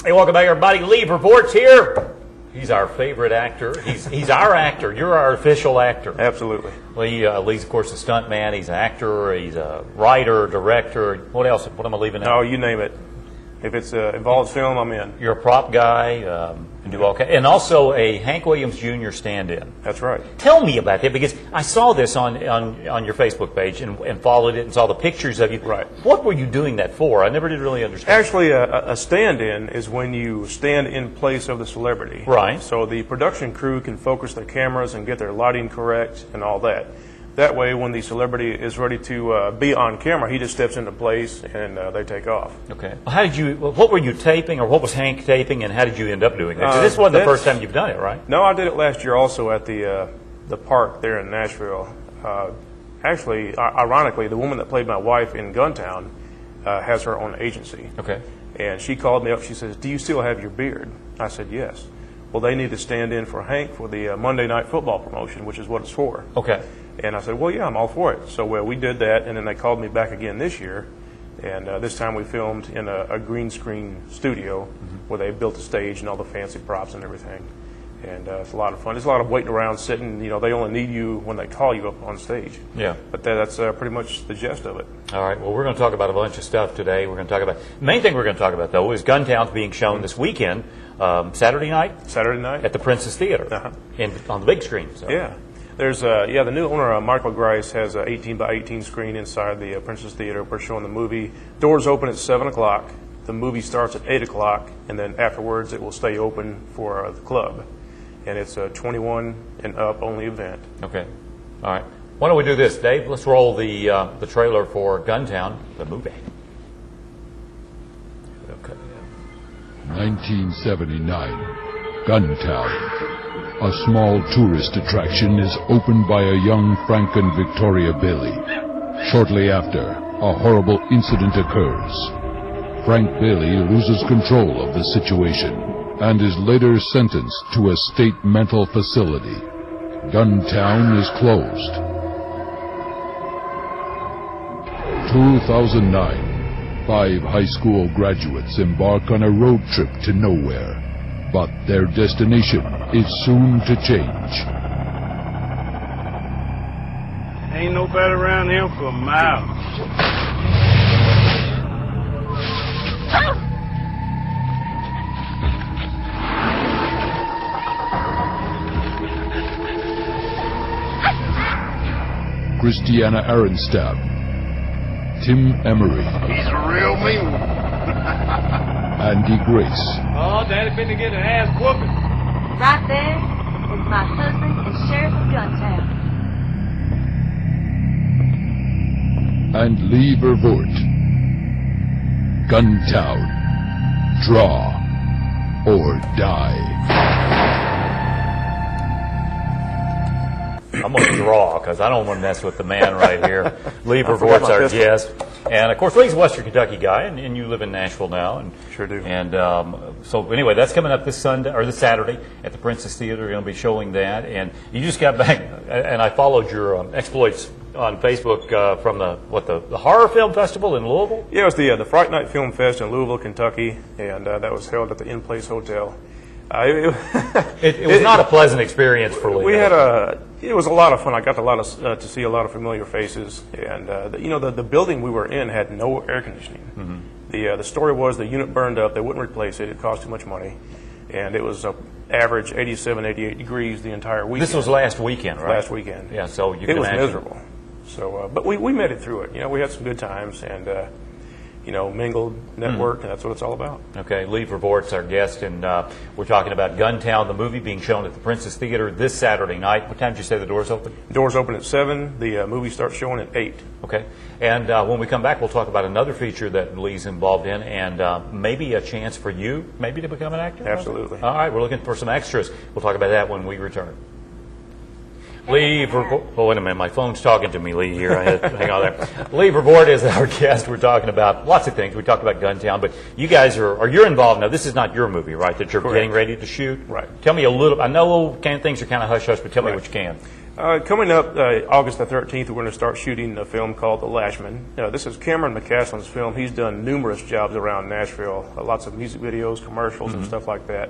Hey, welcome back, everybody. Lee Vervoort's here. He's our favorite actor. He's our actor. You're our official actor. Absolutely. Lee's, of course, a stunt man. He's an actor. He's a writer, director. What else? What am I leaving out? Oh, you name it. If it's involves film, I'm in. You're a prop guy. And do all and also a Hank Williams Jr. stand-in. That's right. Tell me about that, because I saw this on your Facebook page and followed it and saw the pictures of you. Right. What were you doing that for? I never did really understand. Actually, a stand-in is when you stand in place of the celebrity. Right. So the production crew can focus their cameras and get their lighting correct and all that. That way, when the celebrity is ready to be on camera, he just steps into place and they take off. Okay. Well, how did you? What were you taping, or what was Hank taping, and how did you end up doing that? This wasn't the first time you've done it, right? No, I did it last year also at the park there in Nashville. Actually, ironically, the woman that played my wife in Guntown has her own agency. Okay. And she called me up. She says, "Do you still have your beard?" I said, "Yes." Well, they need to stand in for Hank for the Monday Night Football promotion, which is what it's for. Okay. And I said, well, yeah, I'm all for it. So we did that, and then they called me back again this year. And this time we filmed in a green screen studio where they built a stage and all the fancy props and everything. And it's a lot of fun. There's a lot of waiting around, sitting. You know, they only need you when they call you up on stage. Yeah. But that's pretty much the gist of it. All right. Well, we're going to talk about a bunch of stuff today. We're going to talk about the main thing we're going to talk about, though, is Guntown's being shown this weekend, Saturday night. Saturday night at the Princess Theater, on the big screen. So. Yeah. There's the new owner, Michael Grice, has an 18 by 18 screen inside the Princess Theater. We're showing the movie. Doors open at 7 o'clock. The movie starts at 8 o'clock, and then afterwards it will stay open for the club. And it's a 21 and up only event. Okay. All right. Why don't we do this, Dave? Let's roll the trailer for Guntown, the movie. Okay. 1979, Guntown. A small tourist attraction is opened by a young Frank and Victoria Bailey. Shortly after, a horrible incident occurs. Frank Bailey loses control of the situation and is later sentenced to a state mental facility. Guntown is closed. 2009, 5 high school graduates embark on a road trip to nowhere. But their destination is soon to change. Ain't no better around here for miles. Christiana Arenstab, Tim Emery. He's a real mean one. Andy Grace. Oh, Daddy finna get an ass whooping. Right there is my husband and Sheriff of Guntown. And Lee Vervoort. Guntown. Draw or die. I'm going to draw because I don't want to mess with the man right here. Lee Vervoort's our guest. And, of course, Lee's a Western Kentucky guy, and you live in Nashville now. And, sure do. And so, anyway, that's coming up this Sunday or this Saturday at the Princess Theater. We're going to be showing that. And you just got back, and I followed your exploits on Facebook from the Horror Film Festival in Louisville? Yeah, it was the Fright Night Film Fest in Louisville, Kentucky, and that was held at the In Place Hotel. It was not a pleasant experience for Lee. It was a lot of fun. I got to see a lot of familiar faces, and the building we were in had no air conditioning. The story was the unit burned up. They wouldn't replace it. It cost too much money, and it was average 87, 88 degrees the entire weekend. This was last weekend, right? Last weekend. Yeah, so you can it was imagine. miserable. So, but we made it through it. You know, we had some good times, and mingled, networked, and that's what it's all about. Okay, Lee Vervoort's our guest, and we're talking about Guntown, the movie being shown at the Princess Theater this Saturday night. What time did you say the doors open? Doors open at 7. The movie starts showing at 8. Okay, and when we come back, we'll talk about another feature that Lee's involved in, and maybe a chance for you maybe to become an actor? Absolutely. All right, we're looking for some extras. We'll talk about that when we return. Lee Vervoort. Oh, wait a minute. My phone's talking to me, Lee, here. I had to hang on there. Lee Vervoort is our guest. We're talking about lots of things. We talked about Guntown, but you guys you're involved. Now, this is not your movie, right, that you're getting ready to shoot? Right. Tell me a little. I know things are kind of hush-hush, but tell me what you can. Coming up August the 13th, we're going to start shooting a film called The Lashman. This is Cameron McCaslin's film. He's done numerous jobs around Nashville, lots of music videos, commercials, and stuff like that.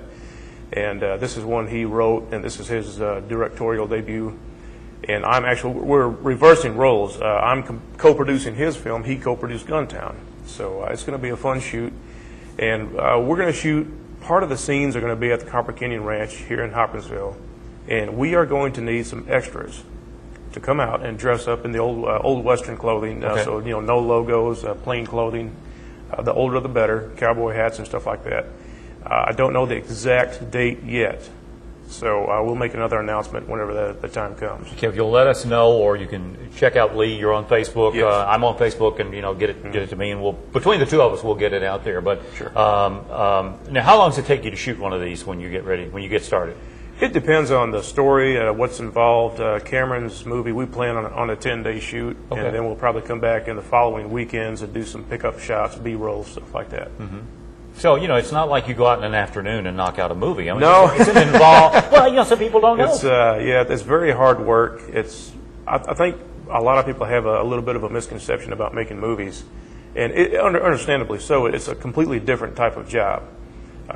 And this is one he wrote, and this is his directorial debut. And we're reversing roles. I'm co-producing his film. He co-produced Guntown. So it's going to be a fun shoot. And we're going to shoot, part of the scenes are going to be at the Copper Canyon Ranch here in Hopkinsville. And we are going to need some extras to come out and dress up in the old Western clothing. So, no logos, plain clothing. The older the better, cowboy hats and stuff like that. I don't know the exact date yet. So we'll make another announcement whenever the time comes. Okay, if you'll let us know, or you can check out Lee. You're on Facebook. Yes. I'm on Facebook, and get it to me, and between the two of us, we'll get it out there. But sure. Now, how long does it take you to shoot one of these when you get ready? When you get started? It depends on the story, what's involved. Cameron's movie, we plan on a 10-day shoot, Okay. and then we'll probably come back in the following weekends and do some pickup shots, B-roll, stuff like that. Mm-hmm. So, it's not like you go out in an afternoon and knock out a movie. I mean, No. It's an involved. Well, some people don't know. It's very hard work. I think a lot of people have a little bit of a misconception about making movies, and understandably so. It's a completely different type of job.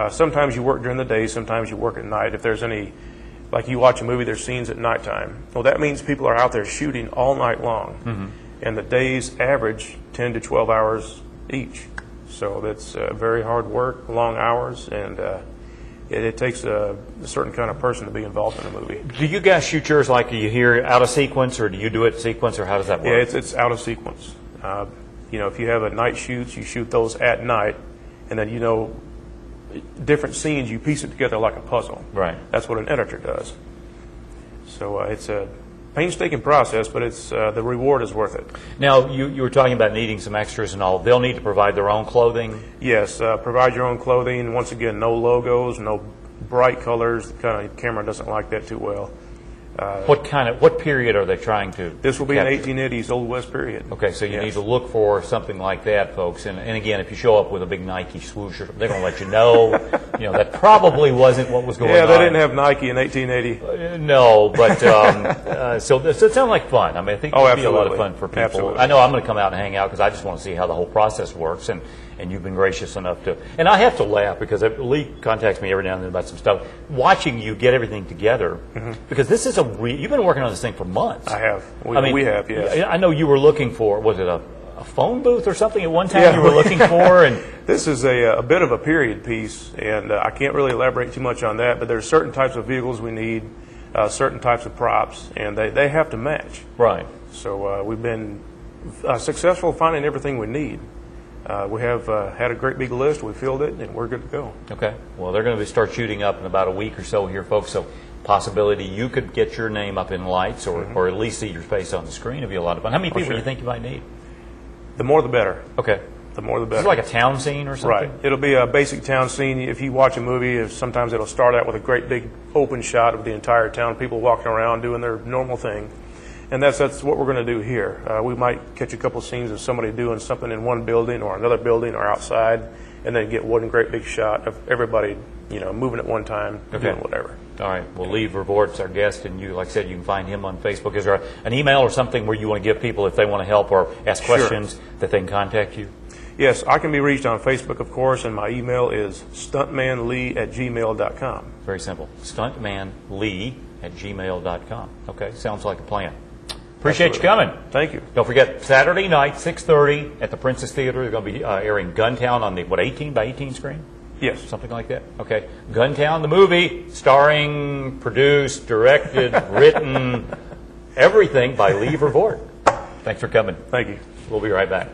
Sometimes you work during the day, sometimes you work at night. If there's any, like you watch a movie, there's scenes at nighttime. Well, that means people are out there shooting all night long. Mm-hmm. And the days average 10 to 12 hours each. So that's very hard work, long hours, and it takes a certain kind of person to be involved in a movie. Do you guys shoot yours like you hear out of sequence, or do you do it sequence, or how does that work? Yeah, it's out of sequence. If you have a night shoots, you shoot those at night, and then different scenes, you piece it together like a puzzle. Right. That's what an editor does. So it's a painstaking process, but the reward is worth it. Now, you were talking about needing some extras and all. They'll need to provide their own clothing? Yes, provide your own clothing. Once again, no logos, no bright colors. The camera doesn't like that too well. What period are they trying to This will be capture? an 1880s Old West period. Okay, so you Yes. need to look for something like that, folks. And again, if you show up with a big Nike swoosh, they're going to let you know. That probably wasn't what was going on. Yeah, they didn't have Nike in 1880. No, but so it sounds like fun. I mean, I think it'll be a lot of fun for people. Absolutely. I know I'm going to come out and hang out because I just want to see how the whole process works, and you've been gracious enough to. And I have to laugh because Lee contacts me every now and then about some stuff. Watching you get everything together, because this is you've been working on this thing for months. I have. We have, yes. I know you were looking for, was it a phone booth or something at one time you were looking for? And this is a bit of a period piece, and I can't really elaborate too much on that, but there's certain types of vehicles we need, certain types of props, and they have to match. Right. So we've been successful finding everything we need. We have had a great big list. We filled it, and we're good to go. Okay. Well, they're going to start shooting up in about a week or so here, folks. So possibility you could get your name up in lights or at least see your face on the screen. It'd be a lot of fun. How many people do you think you might need? The more the better. Okay. The more the better. Is it like a town scene or something? Right. It'll be a basic town scene. If you watch a movie, sometimes it'll start out with a great big open shot of the entire town, people walking around doing their normal thing. And that's what we're going to do here. We might catch a couple scenes of somebody doing something in one building or another building or outside, and then get one great big shot of everybody, moving at one time, doing whatever. All right. Well, Lee Vervoort's our guest, and like I said, you can find him on Facebook. Is there an email or something where you want to give people, if they want to help or ask questions, that they can contact you? Yes, I can be reached on Facebook, of course, and my email is stuntmanlee@gmail.com. Very simple. stuntmanlee@gmail.com. Okay. Sounds like a plan. Appreciate you coming. Thank you. Don't forget, Saturday night, 6:30 at the Princess Theater. They're going to be airing Guntown on the, 18 by 18 screen? Yes. Something like that? Okay. Guntown, the movie, starring, produced, directed, written, everything by Lee Vervoort. Thanks for coming. Thank you. We'll be right back.